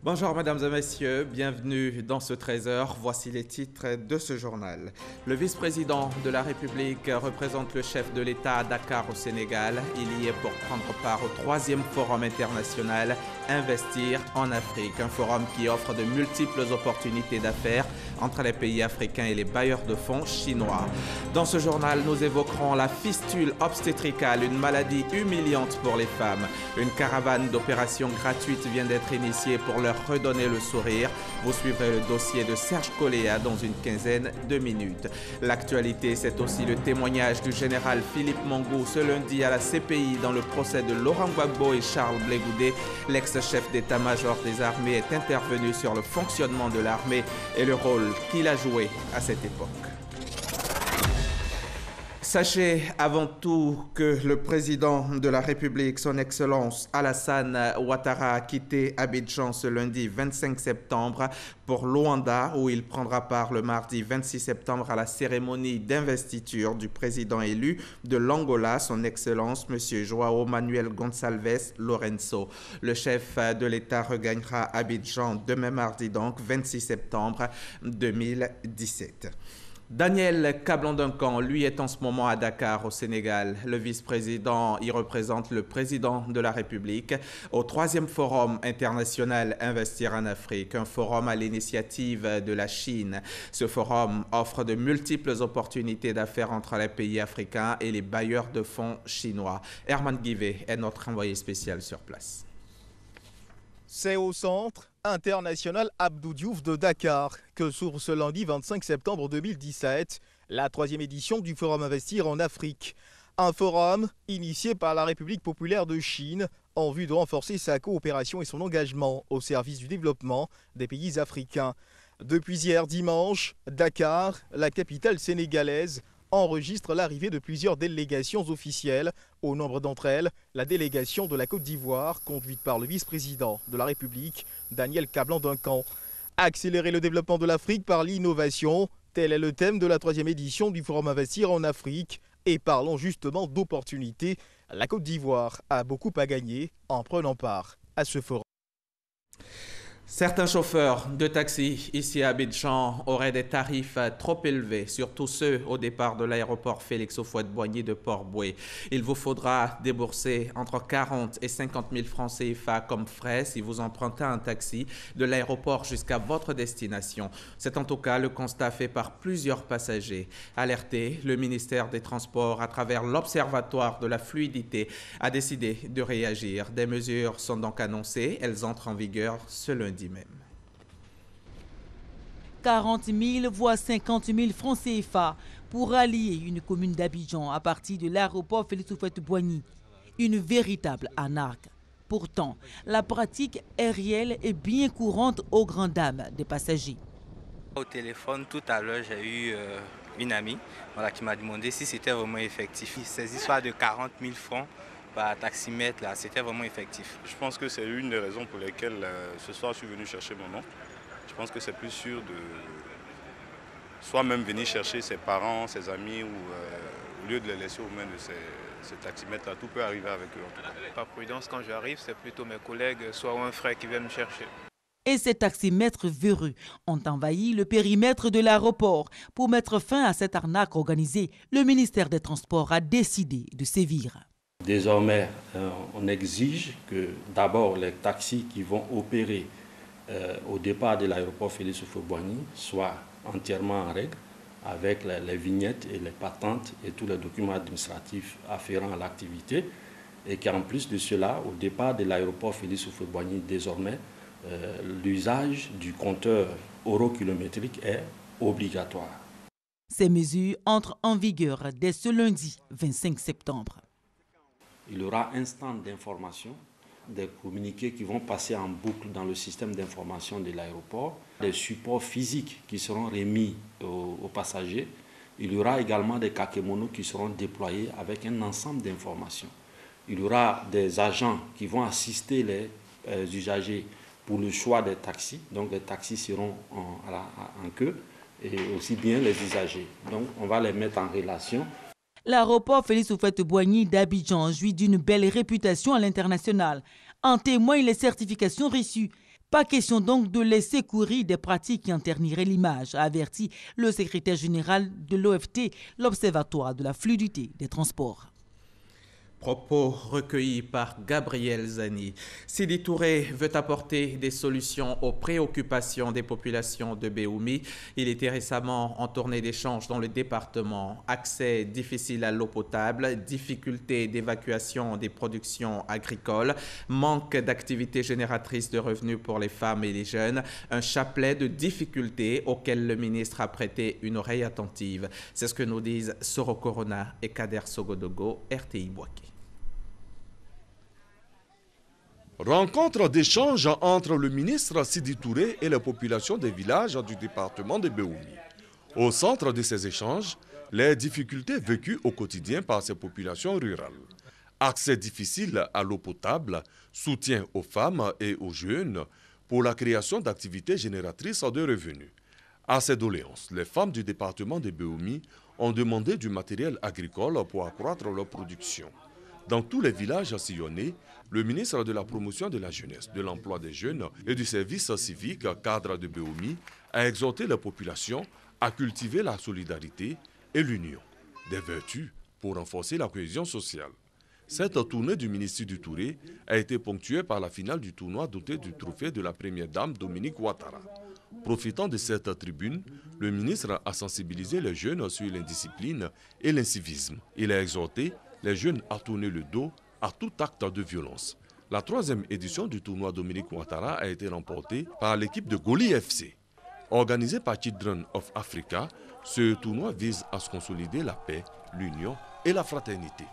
Bonjour mesdames et messieurs, bienvenue dans ce 13h. Voici les titres de ce journal. Le vice-président de la République représente le chef de l'État à Dakar au Sénégal. Il y est pour prendre part au 3e forum international Investir en Afrique. Un forum qui offre de multiples opportunités d'affaires entre les pays africains et les bailleurs de fonds chinois. Dans ce journal, nous évoquerons la fistule obstétricale, une maladie humiliante pour les femmes. Une caravane d'opérations gratuites vient d'être initiée pour leur redonner le sourire. Vous suivrez le dossier de Serge Coléa dans une quinzaine de minutes. L'actualité, c'est aussi le témoignage du général Philippe Mangou ce lundi à la CPI dans le procès de Laurent Gbagbo et Charles Blé Goudé. L'ex-chef d'état-major des armées est intervenu sur le fonctionnement de l'armée et le rôle qu'il a joué à cette époque. Sachez avant tout que le président de la République, son Excellence Alassane Ouattara, a quitté Abidjan ce lundi 25 septembre pour Luanda, où il prendra part le mardi 26 septembre à la cérémonie d'investiture du président élu de l'Angola, son Excellence M. João Manuel Gonçalves Lourenço. Le chef de l'État regagnera Abidjan demain mardi, donc 26 septembre 2017. Daniel Kablan-Duncan, lui, est en ce moment à Dakar, au Sénégal. Le vice-président y représente le président de la République au 3e forum international Investir en Afrique, un forum à l'initiative de la Chine. Ce forum offre de multiples opportunités d'affaires entre les pays africains et les bailleurs de fonds chinois. Herman Guivet est notre envoyé spécial sur place. C'est au centre international Abdou Diouf de Dakar que s'ouvre ce lundi 25 septembre 2017 la 3e édition du Forum Investir en Afrique. Un forum initié par la République populaire de Chine en vue de renforcer sa coopération et son engagement au service du développement des pays africains. Depuis hier dimanche, Dakar, la capitale sénégalaise, enregistre l'arrivée de plusieurs délégations officielles. Au nombre d'entre elles, la délégation de la Côte d'Ivoire, conduite par le vice-président de la République, Daniel Kablan-Duncan. Accélérer le développement de l'Afrique par l'innovation, tel est le thème de la 3e édition du Forum Investir en Afrique. Et parlons justement d'opportunités. La Côte d'Ivoire a beaucoup à gagner en prenant part à ce forum. Certains chauffeurs de taxi ici à Abidjan auraient des tarifs trop élevés, surtout ceux au départ de l'aéroport Félix Houphouët-Boigny de Port-Bouët. Il vous faudra débourser entre 40 et 50 000 francs CFA comme frais si vous empruntez un taxi de l'aéroport jusqu'à votre destination. C'est en tout cas le constat fait par plusieurs passagers. Alerté, le ministère des Transports, à travers l'Observatoire de la fluidité, a décidé de réagir. Des mesures sont donc annoncées. Elles entrent en vigueur ce lundi même. 40 000 voire 50 000 francs CFA pour rallier une commune d'Abidjan à partir de l'aéroport Félix Houphouët-Boigny. Une véritable arnaque. Pourtant, la pratique est réelle et bien courante aux grandes dames des passagers. Au téléphone, tout à l'heure, j'ai eu une amie qui m'a demandé si c'était vraiment effectif. Ces histoires de 40 000 francs par taximètre, là, c'était vraiment effectif. Je pense que c'est une des raisons pour lesquelles ce soir je suis venu chercher mon oncle. Je pense que c'est plus sûr de soit même venir chercher ses parents, ses amis, ou au lieu de les laisser aux mains de ces taximètres-là, tout peut arriver avec eux en tout cas. Par prudence, quand j'arrive, c'est plutôt mes collègues, soit un frère qui vient me chercher. Et ces taximètres véreux ont envahi le périmètre de l'aéroport. Pour mettre fin à cette arnaque organisée, le ministère des Transports a décidé de sévir. Désormais, on exige que d'abord les taxis qui vont opérer au départ de l'aéroport Félix Houphouët-Boigny soient entièrement en règle avec les vignettes et les patentes et tous les documents administratifs afférents à l'activité, et qu'en plus de cela, au départ de l'aéroport Félix Houphouët-Boigny, désormais, l'usage du compteur eurokilométrique est obligatoire. Ces mesures entrent en vigueur dès ce lundi 25 septembre. Il y aura un stand d'information, des communiqués qui vont passer en boucle dans le système d'information de l'aéroport, des supports physiques qui seront remis aux passagers. Il y aura également des kakémonos qui seront déployés avec un ensemble d'informations. Il y aura des agents qui vont assister les usagers pour le choix des taxis. Donc les taxis seront en queue, et aussi bien les usagers. Donc on va les mettre en relation. L'aéroport Félix Houphouët-Boigny d'Abidjan jouit d'une belle réputation à l'international. En témoignent les certifications reçues Pas question donc de laisser courir des pratiques qui en terniraient l'image, a averti le secrétaire général de l'OFT, l'Observatoire de la fluidité des transports. Propos recueillis par Gabriel Zani. Sidi Touré veut apporter des solutions aux préoccupations des populations de Béoumi. Il était récemment en tournée d'échange dans le département. Accès difficile à l'eau potable, difficulté d'évacuation des productions agricoles, manque d'activités génératrices de revenus pour les femmes et les jeunes, un chapelet de difficultés auxquelles le ministre a prêté une oreille attentive. C'est ce que nous disent Soro Corona et Kader Sogodogo, RTI Boaké. Rencontre d'échange entre le ministre Sidi Touré et les populations des villages du département de Béoumi. Au centre de ces échanges, les difficultés vécues au quotidien par ces populations rurales. Accès difficile à l'eau potable, soutien aux femmes et aux jeunes pour la création d'activités génératrices de revenus. À ces doléances, les femmes du département de Béoumi ont demandé du matériel agricole pour accroître leur production. Dans tous les villages sillonnés, le ministre de la Promotion de la Jeunesse, de l'Emploi des Jeunes et du Service civique cadre de Béoumi a exhorté la population à cultiver la solidarité et l'union, des vertus pour renforcer la cohésion sociale. Cette tournée du ministre du Touré a été ponctuée par la finale du tournoi doté du trophée de la première dame Dominique Ouattara. Profitant de cette tribune, le ministre a sensibilisé les jeunes sur l'indiscipline et l'incivisme. Il a exhorté les jeunes à tourner le dos à tout acte de violence. La troisième édition du tournoi Dominique Ouattara a été remportée par l'équipe de Goli FC. Organisé par Children of Africa, ce tournoi vise à se consolider la paix, l'union et la fraternité.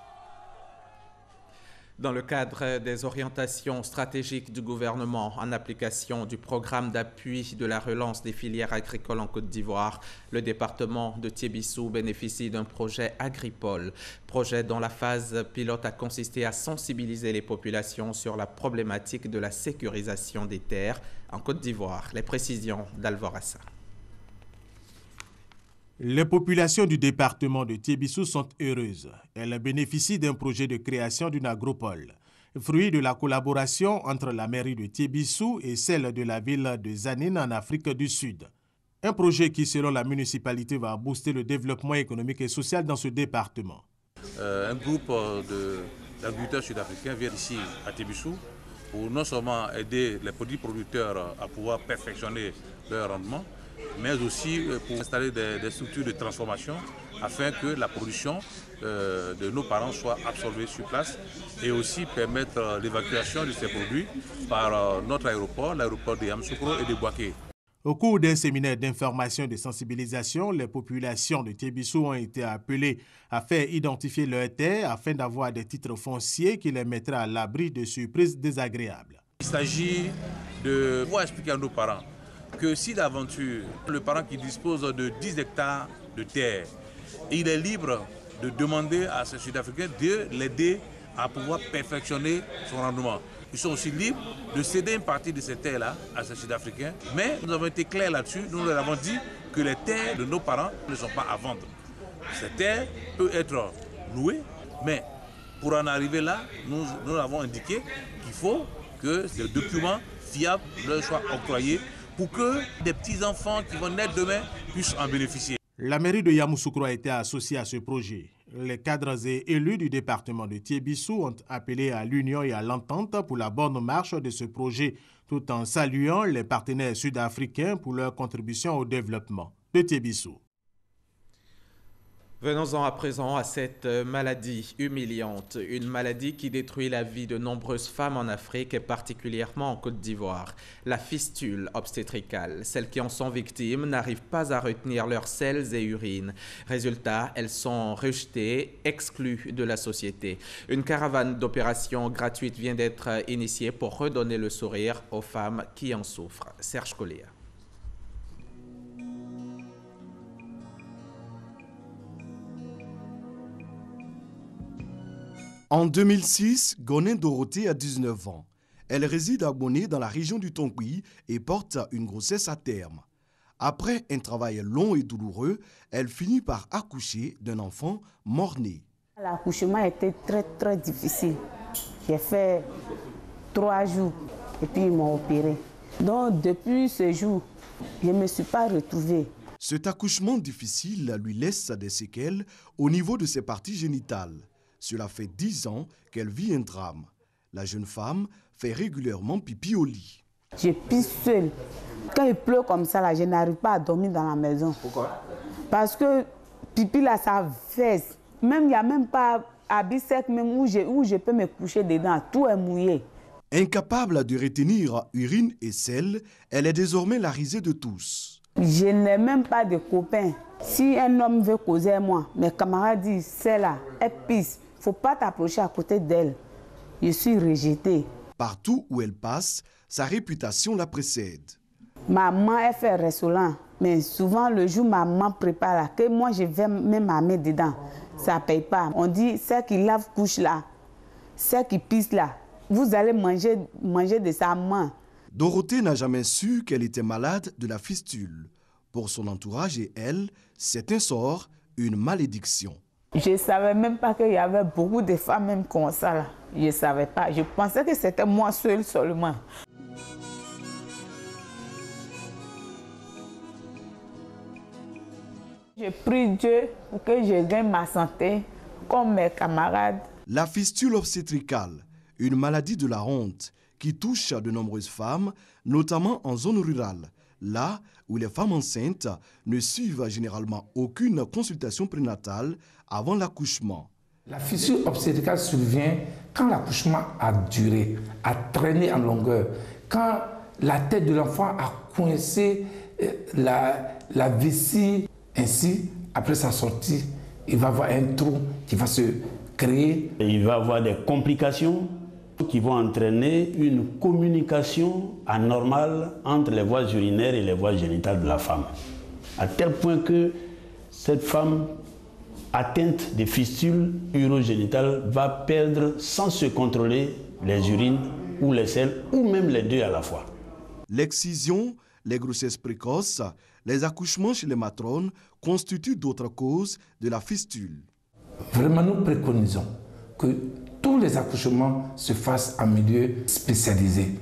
Dans le cadre des orientations stratégiques du gouvernement en application du programme d'appui de la relance des filières agricoles en Côte d'Ivoire, le département de Tiébissou bénéficie d'un projet Agripole, projet dont la phase pilote a consisté à sensibiliser les populations sur la problématique de la sécurisation des terres en Côte d'Ivoire. Les précisions d'Alvorassa. Les populations du département de Tiébissou sont heureuses. Elles bénéficient d'un projet de création d'une agropole, fruit de la collaboration entre la mairie de Tiébissou et celle de la ville de Zanine en Afrique du Sud. Un projet qui, selon la municipalité, va booster le développement économique et social dans ce département. Un groupe d'agriculteurs sud-africains vient ici à Tiébissou pour non seulement aider les petits producteurs à pouvoir perfectionner leur rendement, mais aussi pour installer des structures de transformation afin que la production de nos parents soit absorbée sur place et aussi permettre l'évacuation de ces produits par notre aéroport, l'aéroport de Yamoussoukro et de Boaké. Au cours d'un séminaire d'information et de sensibilisation, les populations de Tiébissou ont été appelées à faire identifier leurs terres afin d'avoir des titres fonciers qui les mettraient à l'abri de surprises désagréables. Il s'agit de pouvoir expliquer à nos parents que si d'aventure, le parent qui dispose de 10 hectares de terre, il est libre de demander à ces Sud-Africains de l'aider à pouvoir perfectionner son rendement. Ils sont aussi libres de céder une partie de ces terres-là à ces Sud-Africains, mais nous avons été clairs là-dessus, nous leur avons dit que les terres de nos parents ne sont pas à vendre. Ces terres peuvent être louées, mais pour en arriver là, nous avons indiqué qu'il faut que des documents fiables leur soient octroyés pour que des petits-enfants qui vont naître demain puissent en bénéficier. La mairie de Yamoussoukro a été associée à ce projet. Les cadres et élus du département de Tiébissou ont appelé à l'union et à l'entente pour la bonne marche de ce projet, tout en saluant les partenaires sud-africains pour leur contribution au développement de Tiébissou. Venons-en à présent à cette maladie humiliante, une maladie qui détruit la vie de nombreuses femmes en Afrique et particulièrement en Côte d'Ivoire. La fistule obstétricale. Celles qui en sont victimes n'arrivent pas à retenir leurs selles et urines. Résultat, elles sont rejetées, exclues de la société. Une caravane d'opérations gratuites vient d'être initiée pour redonner le sourire aux femmes qui en souffrent. Serge Collier. En 2006, Gonin Dorothée a 19 ans. Elle réside à Boné dans la région du Tongui et porte une grossesse à terme. Après un travail long et douloureux, elle finit par accoucher d'un enfant mort-né. L'accouchement était très difficile. J'ai fait 3 jours et puis ils m'ont opéré. Donc depuis ce jour, je ne me suis pas retrouvée. Cet accouchement difficile lui laisse des séquelles au niveau de ses parties génitales. Cela fait 10 ans qu'elle vit un drame. La jeune femme fait régulièrement pipi au lit. Je pisse seule. Quand il pleut comme ça, là, je n'arrive pas à dormir dans la maison. Pourquoi? Parce que pipi là, ça fesse. Même il n'y a même pas habit sec même où je peux me coucher dedans. Tout est mouillé. Incapable de retenir urine et sel, elle est désormais la risée de tous. Je n'ai même pas de copains. Si un homme veut causer avec moi, mes camarades disent, c'est là, elle pisse. Il ne faut pas t'approcher à côté d'elle. Je suis rejetée. Partout où elle passe, sa réputation la précède. Maman, elle fait restaurant. Mais souvent, le jour où maman prépare là, que moi je vais même ma main dedans, ça ne paye pas. On dit, celle qui lave couche là, celle qui pisse là, vous allez manger de sa main. Dorothée n'a jamais su qu'elle était malade de la fistule. Pour son entourage et elle, c'est un sort, une malédiction. Je ne savais même pas qu'il y avait beaucoup de femmes même comme ça là. Je ne savais pas. Je pensais que c'était moi seule seulement. Je prie Dieu pour que je gagne ma santé comme mes camarades. La fistule obstétricale, une maladie de la honte qui touche de nombreuses femmes, notamment en zone rurale, là où les femmes enceintes ne suivent généralement aucune consultation prénatale avant l'accouchement. La fistule obstétricale survient quand l'accouchement a duré, a traîné en longueur, quand la tête de l'enfant a coincé la vessie. Ainsi, après sa sortie, il va y avoir un trou qui va se créer. Il va y avoir des complications qui vont entraîner une communication anormale entre les voies urinaires et les voies génitales de la femme. À tel point que cette femme atteinte de fistules urogénitales va perdre sans se contrôler les urines ou les selles ou même les deux à la fois. L'excision, les grossesses précoces, les accouchements chez les matrones constituent d'autres causes de la fistule. Vraiment, nous préconisons que tous les accouchements se fassent en milieu spécialisé,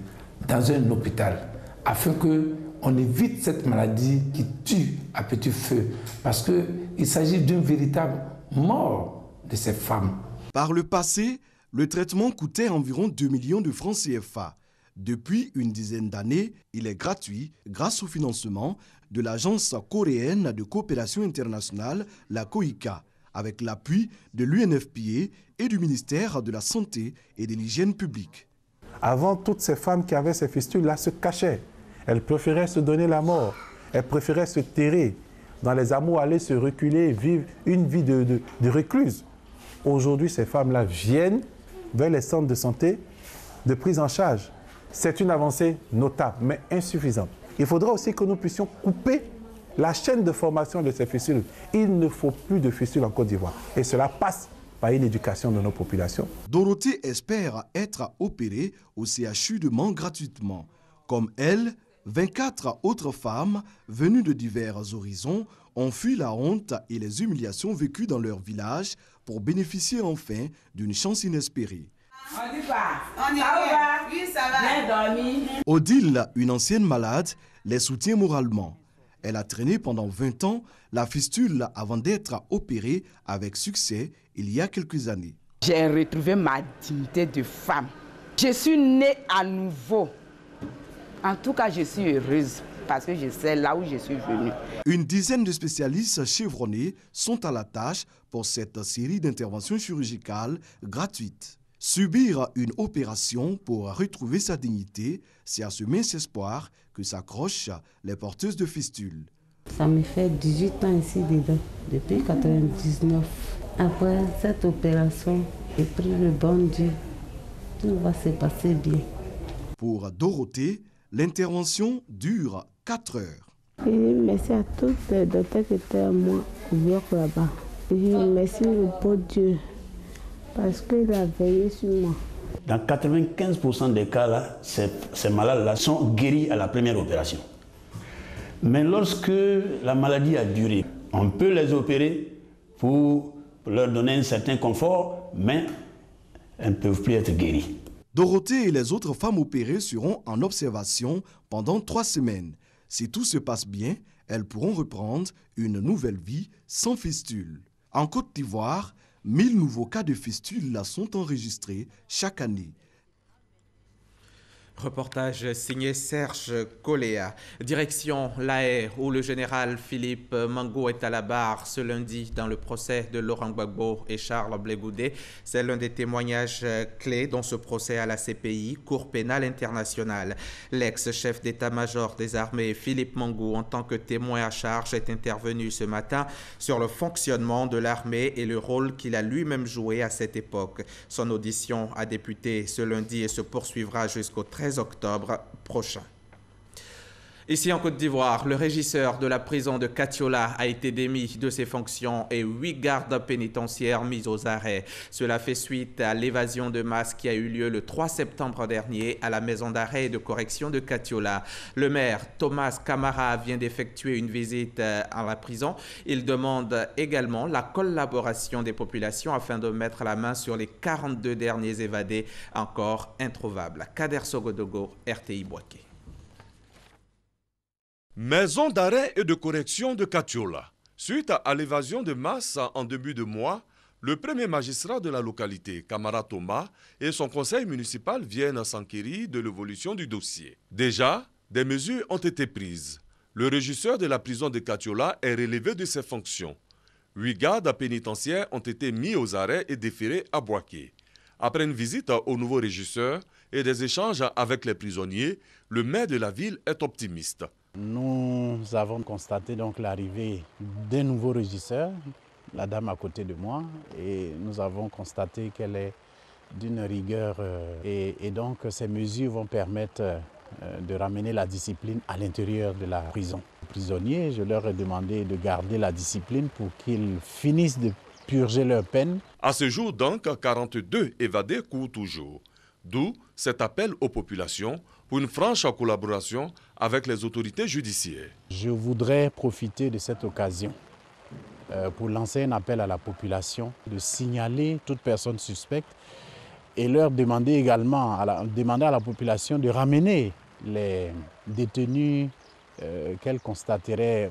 dans un hôpital, afin qu'on évite cette maladie qui tue à petit feu, parce qu'il s'agit d'une véritable mort de ces femmes. Par le passé, le traitement coûtait environ 2 millions de francs CFA. Depuis une dizaine d'années, il est gratuit grâce au financement de l'Agence coréenne de coopération internationale, la COICA, avec l'appui de l'UNFPA et du ministère de la Santé et de l'Hygiène publique. Avant, toutes ces femmes qui avaient ces fistules-là se cachaient. Elles préféraient se donner la mort. Elles préféraient se terrer. Dans les hameaux, aller se reculer, vivre une vie de recluse. Aujourd'hui, ces femmes-là viennent vers les centres de santé de prise en charge. C'est une avancée notable, mais insuffisante. Il faudra aussi que nous puissions couper la chaîne de formation de ces fistules. Il ne faut plus de fistules en Côte d'Ivoire. Et cela passe par une éducation de nos populations. Dorothée espère être opérée au CHU de Mans gratuitement. Comme elle, 24 autres femmes venues de divers horizons ont fui la honte et les humiliations vécues dans leur village pour bénéficier enfin d'une chance inespérée. On dit pas. On y va. Oui, ça va. Bien dormi. Odile, une ancienne malade, les soutient moralement. Elle a traîné pendant 20 ans la fistule avant d'être opérée avec succès il y a quelques années. J'ai retrouvé ma dignité de femme. Je suis née à nouveau. En tout cas, je suis heureuse parce que je sais là où je suis venue. Une dizaine de spécialistes chevronnés sont à la tâche pour cette série d'interventions chirurgicales gratuites. Subir une opération pour retrouver sa dignité, c'est à ce mince espoir que s'accrochent les porteuses de fistules. Ça me fait 18 ans ici dedans, depuis 1999. Après cette opération, j'ai pris le bon Dieu. Tout va se passer bien. Pour Dorothée, l'intervention dure 4 heures. Et merci à tous les docteurs qui étaient à moi au bloc là-bas. Et merci le bon Dieu. Parce qu'il a veillé sur moi. Dans 95% des cas, là, ces malades-là sont guéris à la première opération. Mais lorsque la maladie a duré, on peut les opérer pour leur donner un certain confort, mais elles ne peuvent plus être guéries. Dorothée et les autres femmes opérées seront en observation pendant 3 semaines. Si tout se passe bien, elles pourront reprendre une nouvelle vie sans fistule. En Côte d'Ivoire, 1000 nouveaux cas de fistule sont enregistrés chaque année. Reportage signé Serge Coléa. Direction l'AR où le général Philippe Mango est à la barre ce lundi dans le procès de Laurent Gbagbo et Charles Blé Goudé. C'est l'un des témoignages clés dans ce procès à la CPI, Cour pénale internationale. L'ex-chef d'état-major des armées Philippe Mango, en tant que témoin à charge, est intervenu ce matin sur le fonctionnement de l'armée et le rôle qu'il a lui-même joué à cette époque. Son audition a débuté ce lundi et se poursuivra jusqu'au 13 octobre prochain. Ici en Côte d'Ivoire, le régisseur de la prison de Katiola a été démis de ses fonctions et 8 gardes pénitentiaires mis aux arrêts. Cela fait suite à l'évasion de masse qui a eu lieu le 3 septembre dernier à la maison d'arrêt et de correction de Katiola. Le maire Thomas Camara vient d'effectuer une visite à la prison. Il demande également la collaboration des populations afin de mettre la main sur les 42 derniers évadés encore introuvables. Kader Sogodogo, RTI Boaké. Maison d'arrêt et de correction de Katiola. Suite à l'évasion de masse en début de mois, le premier magistrat de la localité, Camara Thomas, et son conseil municipal viennent s'enquérir de l'évolution du dossier. Déjà, des mesures ont été prises. Le régisseur de la prison de Katiola est relevé de ses fonctions. 8 gardes pénitentiaires ont été mis aux arrêts et déférés à Boaké. Après une visite au nouveau régisseur et des échanges avec les prisonniers, le maire de la ville est optimiste. Nous avons constaté donc l'arrivée d'un nouveau régisseur, la dame à côté de moi, et nous avons constaté qu'elle est d'une rigueur et donc ces mesures vont permettre de ramener la discipline à l'intérieur de la prison. Les prisonniers, je leur ai demandé de garder la discipline pour qu'ils finissent de purger leur peine. À ce jour donc, 42 évadés courent toujours. D'où cet appel aux populations pour une franche collaboration avec les autorités judiciaires. Je voudrais profiter de cette occasion pour lancer un appel à la population de signaler toute personne suspecte et leur demander également à la population de ramener les détenus qu'elle constaterait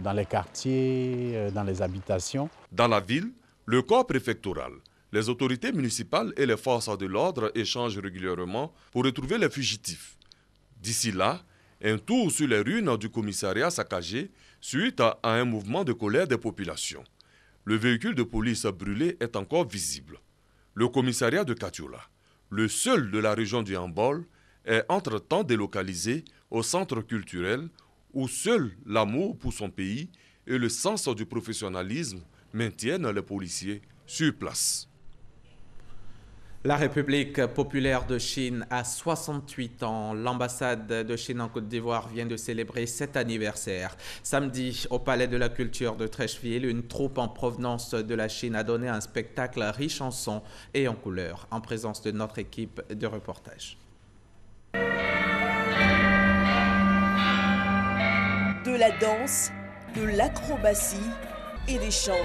dans les quartiers, dans les habitations. Dans la ville, le corps préfectoral, les autorités municipales et les forces de l'ordre échangent régulièrement pour retrouver les fugitifs. D'ici là, un tour sur les ruines du commissariat saccagé suite à un mouvement de colère des populations. Le véhicule de police brûlé est encore visible. Le commissariat de Katiola, le seul de la région du Hambol, est entre-temps délocalisé au centre culturel où seul l'amour pour son pays et le sens du professionnalisme maintiennent les policiers sur place. La République populaire de Chine a 68 ans. L'ambassade de Chine en Côte d'Ivoire vient de célébrer cet anniversaire. Samedi, au Palais de la Culture de Treichville, une troupe en provenance de la Chine a donné un spectacle riche en sons et en couleurs, en présence de notre équipe de reportage. De la danse, de l'acrobatie et des chants.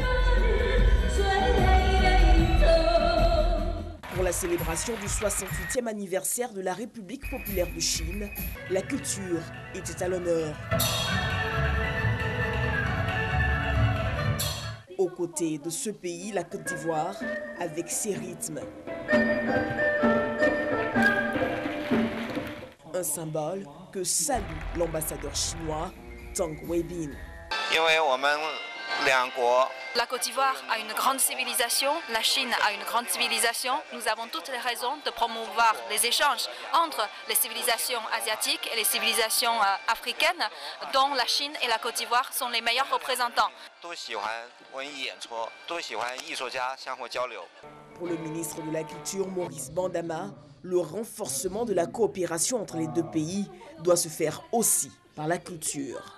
Pour la célébration du 68e anniversaire de la République populaire de Chine, la culture était à l'honneur. Aux côtés de ce pays, la Côte d'Ivoire, avec ses rythmes. Un symbole que salue l'ambassadeur chinois Tang Weibin. La Côte d'Ivoire a une grande civilisation, la Chine a une grande civilisation. Nous avons toutes les raisons de promouvoir les échanges entre les civilisations asiatiques et les civilisations africaines, dont la Chine et la Côte d'Ivoire sont les meilleurs représentants. Pour le ministre de la Culture, Maurice Bandama, le renforcement de la coopération entre les deux pays doit se faire aussi par la culture.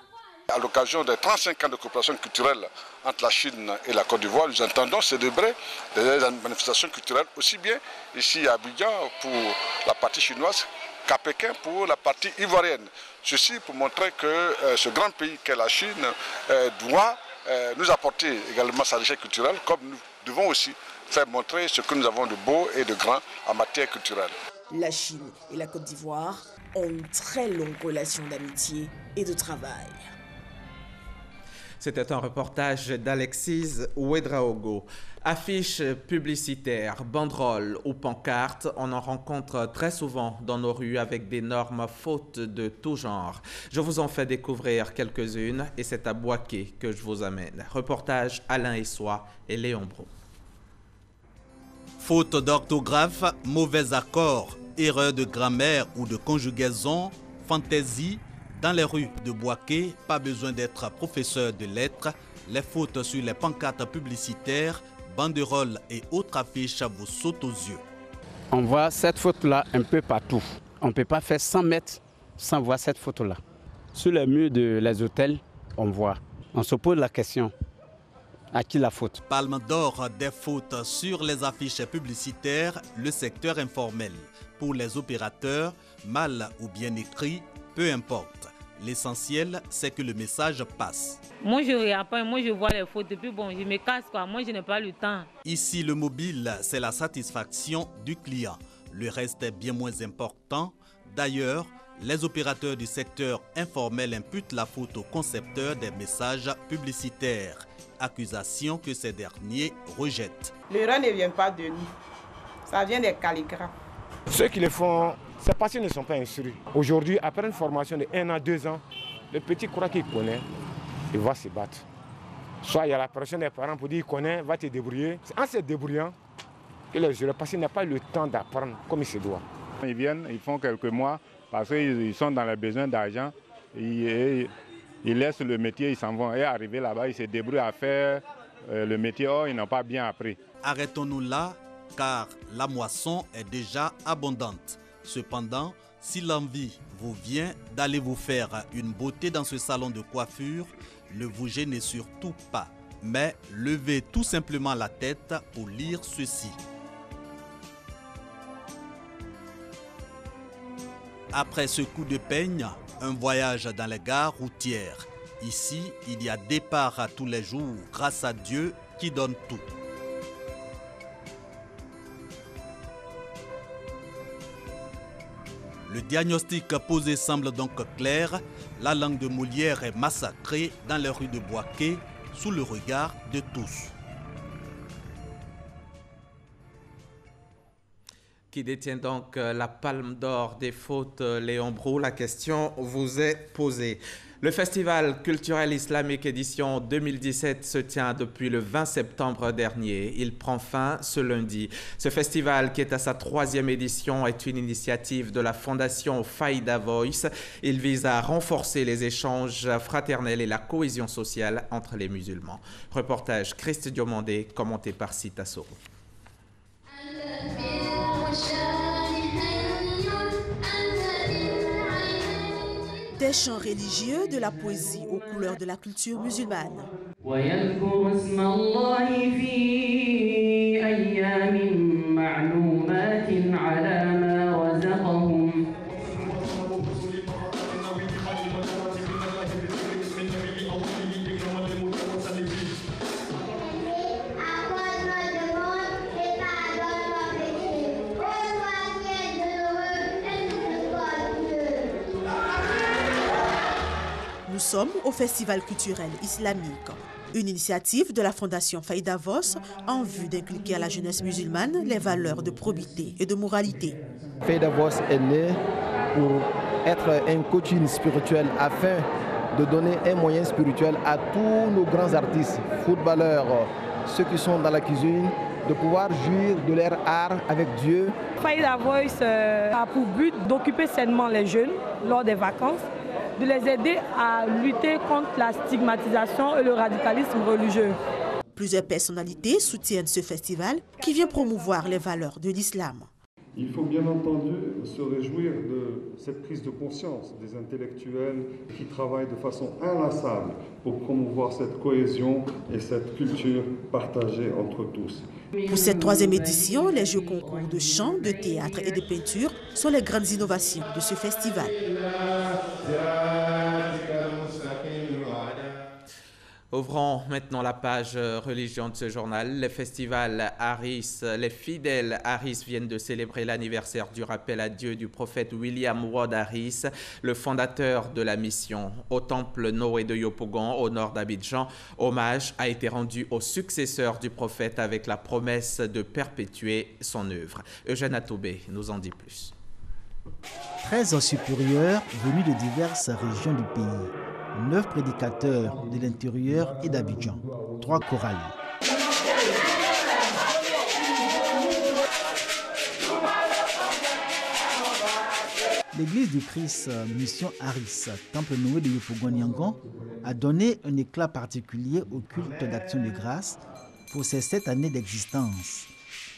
À l'occasion des 35 ans de coopération culturelle entre la Chine et la Côte d'Ivoire, nous entendons célébrer des manifestations culturelles aussi bien ici à Abidjan pour la partie chinoise qu'à Pékin pour la partie ivoirienne. Ceci pour montrer que ce grand pays qu'est la Chine doit nous apporter également sa richesse culturelle, comme nous devons aussi faire montrer ce que nous avons de beau et de grand en matière culturelle. La Chine et la Côte d'Ivoire ont une très longue relation d'amitié et de travail. C'était un reportage d'Alexis Ouedraogo. Affiches publicitaires, banderoles ou pancartes, on en rencontre très souvent dans nos rues avec d'énormes fautes de tout genre. Je vous en fais découvrir quelques-unes et c'est à Bouaké que je vous amène. Reportage Alain Essois et Léon Bro. Faute d'orthographe, mauvais accords, erreurs de grammaire ou de conjugaison, fantaisie. Dans les rues de Bouaké, pas besoin d'être professeur de lettres. Les fautes sur les pancartes publicitaires, banderoles et autres affiches vous sautent aux yeux. On voit cette faute-là un peu partout. On ne peut pas faire 100 mètres sans voir cette faute-là. Sur les murs des hôtels, on voit. On se pose la question, à qui la faute? Palme d'or des fautes sur les affiches publicitaires, le secteur informel. Pour les opérateurs, mal ou bien écrit, peu importe. L'essentiel, c'est que le message passe. Moi, je ne regarde pas, moi, je vois les fautes. Et puis bon, je me casse, quoi. Moi, je n'ai pas le temps. Ici, le mobile, c'est la satisfaction du client. Le reste est bien moins important. D'ailleurs, les opérateurs du secteur informel imputent la faute aux concepteurs des messages publicitaires. Accusation que ces derniers rejettent. L'erreur ne vient pas de nous. Ça vient des calligraphes. Ceux qui le font, c'est parce qu'ils ne sont pas instruits. Aujourd'hui, après une formation de 1 an, 2 ans, le petit croit qu'il connaît, il va se battre. Soit il y a la pression des parents pour dire qu'il connaît, va te débrouiller. C'est en se débrouillant que les jeunes, parce qu'il n'a pas le temps d'apprendre comme il se doit. Ils viennent, ils font quelques mois parce qu'ils sont dans les besoins d'argent. Ils laissent le métier, ils s'en vont. Et arrivé là-bas, ils se débrouillent à faire le métier. Or, ils n'ont pas bien appris. Arrêtons-nous là, car la moisson est déjà abondante. Cependant, si l'envie vous vient d'aller vous faire une beauté dans ce salon de coiffure, ne vous gênez surtout pas, mais levez tout simplement la tête pour lire ceci. Après ce coup de peigne, un voyage dans les gares routières. Ici, il y a départ à tous les jours grâce à Dieu qui donne tout. Le diagnostic posé semble donc clair. La langue de Molière est massacrée dans les rues de Bouaké sous le regard de tous. Qui détient donc la palme d'or des fautes, Léon Bro? La question vous est posée. Le Festival culturel islamique édition 2017 se tient depuis le 20 septembre dernier. Il prend fin ce lundi. Ce festival, qui est à sa 3e édition, est une initiative de la Fondation Faïda Voice. Il vise à renforcer les échanges fraternels et la cohésion sociale entre les musulmans. Reportage Christ Diomandé, commenté par Sita Soro. Des chants religieux, de la poésie aux couleurs de la culture musulmane. Nous sommes au Festival culturel islamique, une initiative de la Fondation Faïda Voice en vue d'inculquer à la jeunesse musulmane les valeurs de probité et de moralité. Faïda Voice est né pour être un coaching spirituel afin de donner un moyen spirituel à tous nos grands artistes, footballeurs, ceux qui sont dans la cuisine, de pouvoir jouir de leur art avec Dieu. Faïda Voice a pour but d'occuper sainement les jeunes lors des vacances, de les aider à lutter contre la stigmatisation et le radicalisme religieux. Plusieurs personnalités soutiennent ce festival qui vient promouvoir les valeurs de l'islam. Il faut bien entendu se réjouir de cette prise de conscience des intellectuels qui travaillent de façon inlassable pour promouvoir cette cohésion et cette culture partagée entre tous. Pour cette 3e édition, les jeux concours de chant, de théâtre et de peinture sont les grandes innovations de ce festival. Ouvrons maintenant la page religion de ce journal. Le festival Haris, les fidèles Haris viennent de célébrer l'anniversaire du rappel à Dieu du prophète William Ward Haris, le fondateur de la mission. Au temple Noé de Yopougon, au nord d'Abidjan, hommage a été rendu au successeur du prophète avec la promesse de perpétuer son œuvre. Eugène Atoubé nous en dit plus. 13 supérieurs venus de diverses régions du pays. 9 prédicateurs de l'intérieur et d'Abidjan, 3 chorales. L'église du Christ Mission Haris, temple Noé de Yopougon-Yangon, a donné un éclat particulier au culte d'action de grâce pour ses 7 années d'existence.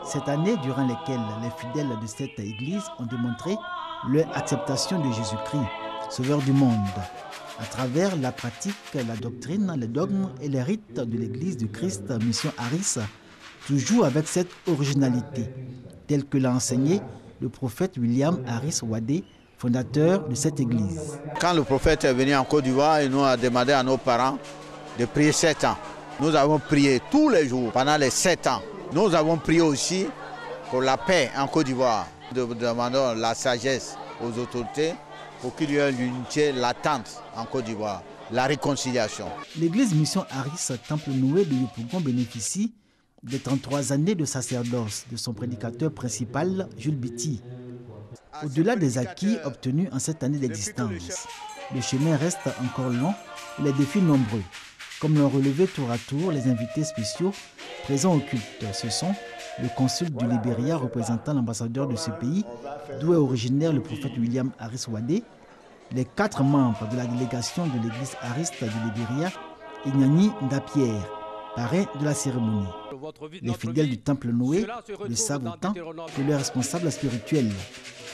Cette année durant lesquelles les fidèles de cette église ont démontré leur acceptation de Jésus-Christ, sauveur du monde, à travers la pratique, la doctrine, les dogmes et les rites de l'église du Christ Mission Haris, toujours avec cette originalité, telle que l'a enseigné le prophète William Haris Wadé, fondateur de cette église. Quand le prophète est venu en Côte d'Ivoire, il nous a demandé à nos parents de prier 7 ans. Nous avons prié tous les jours pendant les 7 ans. Nous avons prié aussi pour la paix en Côte d'Ivoire. Nous demandons la sagesse aux autorités pour qu'il y ait l'unité latente en Côte d'Ivoire, la réconciliation. L'église Mission Haris, temple Noé de Yopougon, bénéficie des 33 années de sacerdoce de son prédicateur principal, Jules Biti. Au-delà des acquis obtenus en cette année d'existence, le chemin reste encore long et les défis nombreux, comme l'ont relevé tour à tour les invités spéciaux présents au culte. Ce sont le consul du Libéria représentant l'ambassadeur de ce pays, d'où est originaire le prophète William Haris Wadé, les 4 membres de la délégation de l'église Haris du Libéria et Gnani Ndapierre, parrain de la cérémonie. Les fidèles du temple Noé le savent autant que leurs responsables spirituels.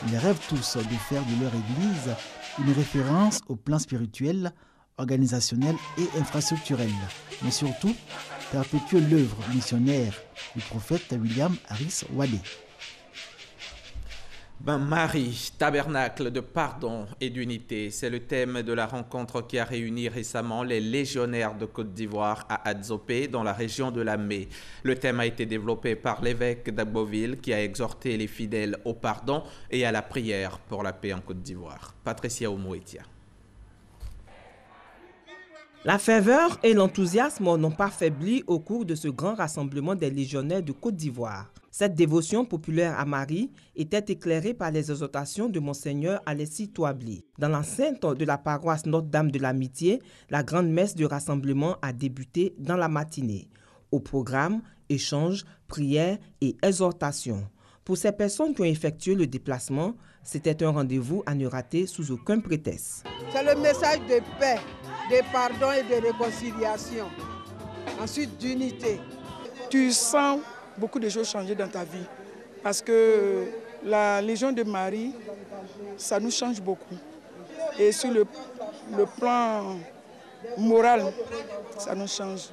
Ils rêvent tous de faire de leur église une référence au plan spirituel, organisationnel et infrastructurel, mais surtout perpétuer l'œuvre missionnaire du prophète William Haris Wadé. Marie, tabernacle de pardon et d'unité, c'est le thème de la rencontre qui a réuni récemment les légionnaires de Côte d'Ivoire à Adzopé, dans la région de la Mé. Le thème a été développé par l'évêque d'Agboville qui a exhorté les fidèles au pardon et à la prière pour la paix en Côte d'Ivoire. Patricia Oumouetia. La ferveur et l'enthousiasme n'ont pas faibli au cours de ce grand rassemblement des légionnaires de Côte d'Ivoire. Cette dévotion populaire à Marie était éclairée par les exhortations de Monseigneur Alessi Touabli. Dans l'enceinte de la paroisse Notre-Dame de l'Amitié, la grande messe du rassemblement a débuté dans la matinée. Au programme, échanges, prières et exhortations. Pour ces personnes qui ont effectué le déplacement, c'était un rendez-vous à ne rater sous aucun prétexte. C'est le message de paix, de pardon et de réconciliation. Ensuite, d'unité. Tu sens beaucoup de choses changer dans ta vie. Parce que la Légion de Marie, ça nous change beaucoup. Et sur le plan moral, ça nous change.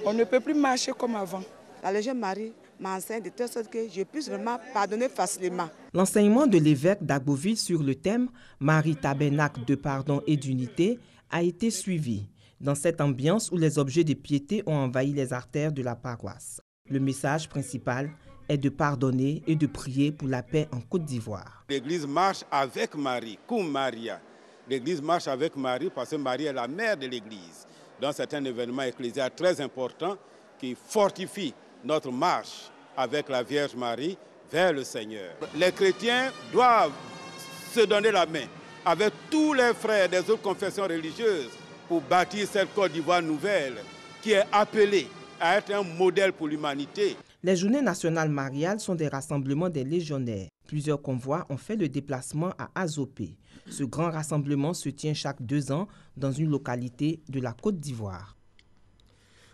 On ne peut plus marcher comme avant. La Légion de Marie m'enseigne de telle sorte que je puisse vraiment pardonner facilement. L'enseignement de l'évêque d'Agboville sur le thème « Marie, tabernacle de pardon et d'unité » a été suivi dans cette ambiance où les objets de piété ont envahi les artères de la paroisse. Le message principal est de pardonner et de prier pour la paix en Côte d'Ivoire. L'Église marche avec Marie, cum Maria. L'Église marche avec Marie parce que Marie est la mère de l'Église. Donc c'est un événement ecclésial très important qui fortifie notre marche avec la Vierge Marie vers le Seigneur. Les chrétiens doivent se donner la main avec tous les frères des autres confessions religieuses pour bâtir cette Côte d'Ivoire nouvelle qui est appelée à être un modèle pour l'humanité. Les journées nationales mariales sont des rassemblements des légionnaires. Plusieurs convois ont fait le déplacement à Azopé. Ce grand rassemblement se tient chaque 2 ans dans une localité de la Côte d'Ivoire.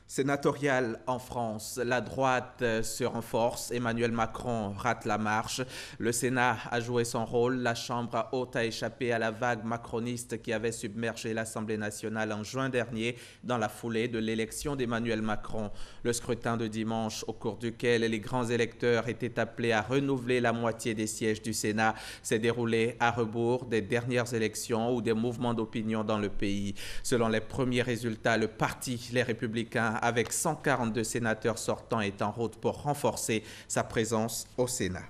Sénatoriale en France, la droite se renforce, Emmanuel Macron rate la marche. Le Sénat a joué son rôle, la Chambre haute a échappé à la vague macroniste qui avait submergé l'Assemblée nationale en juin dernier dans la foulée de l'élection d'Emmanuel Macron. Le scrutin de dimanche, au cours duquel les grands électeurs étaient appelés à renouveler la moitié des sièges du Sénat, s'est déroulé à rebours des dernières élections ou des mouvements d'opinion dans le pays. Selon les premiers résultats, le parti Les Républicains, avec 142 sénateurs sortants, est en route pour renforcer sa présence au Sénat.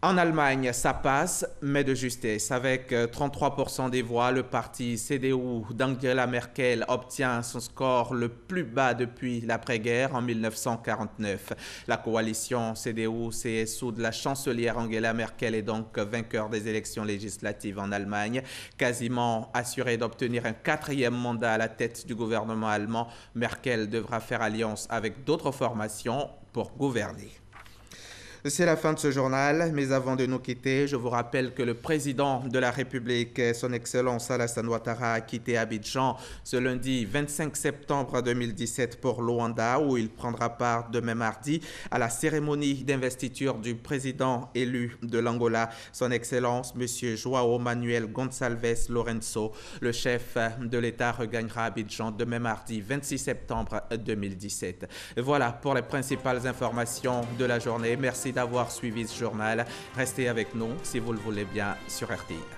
En Allemagne, ça passe, mais de justesse. Avec 33% des voix, le parti CDU d'Angela Merkel obtient son score le plus bas depuis l'après-guerre en 1949. La coalition CDU-CSU de la chancelière Angela Merkel est donc vainqueur des élections législatives en Allemagne. Quasiment assurée d'obtenir un 4e mandat à la tête du gouvernement allemand, Merkel devra faire alliance avec d'autres formations pour gouverner. C'est la fin de ce journal, mais avant de nous quitter, je vous rappelle que le président de la République, son Excellence Alassane Ouattara, a quitté Abidjan ce lundi 25 septembre 2017 pour Luanda, où il prendra part demain mardi à la cérémonie d'investiture du président élu de l'Angola, son Excellence M. João Manuel Gonçalves Lourenço. Le chef de l'État regagnera Abidjan demain mardi 26 septembre 2017. Voilà pour les principales informations de la journée. Merci d'avoir suivi ce journal. Restez avec nous si vous le voulez bien sur RTI.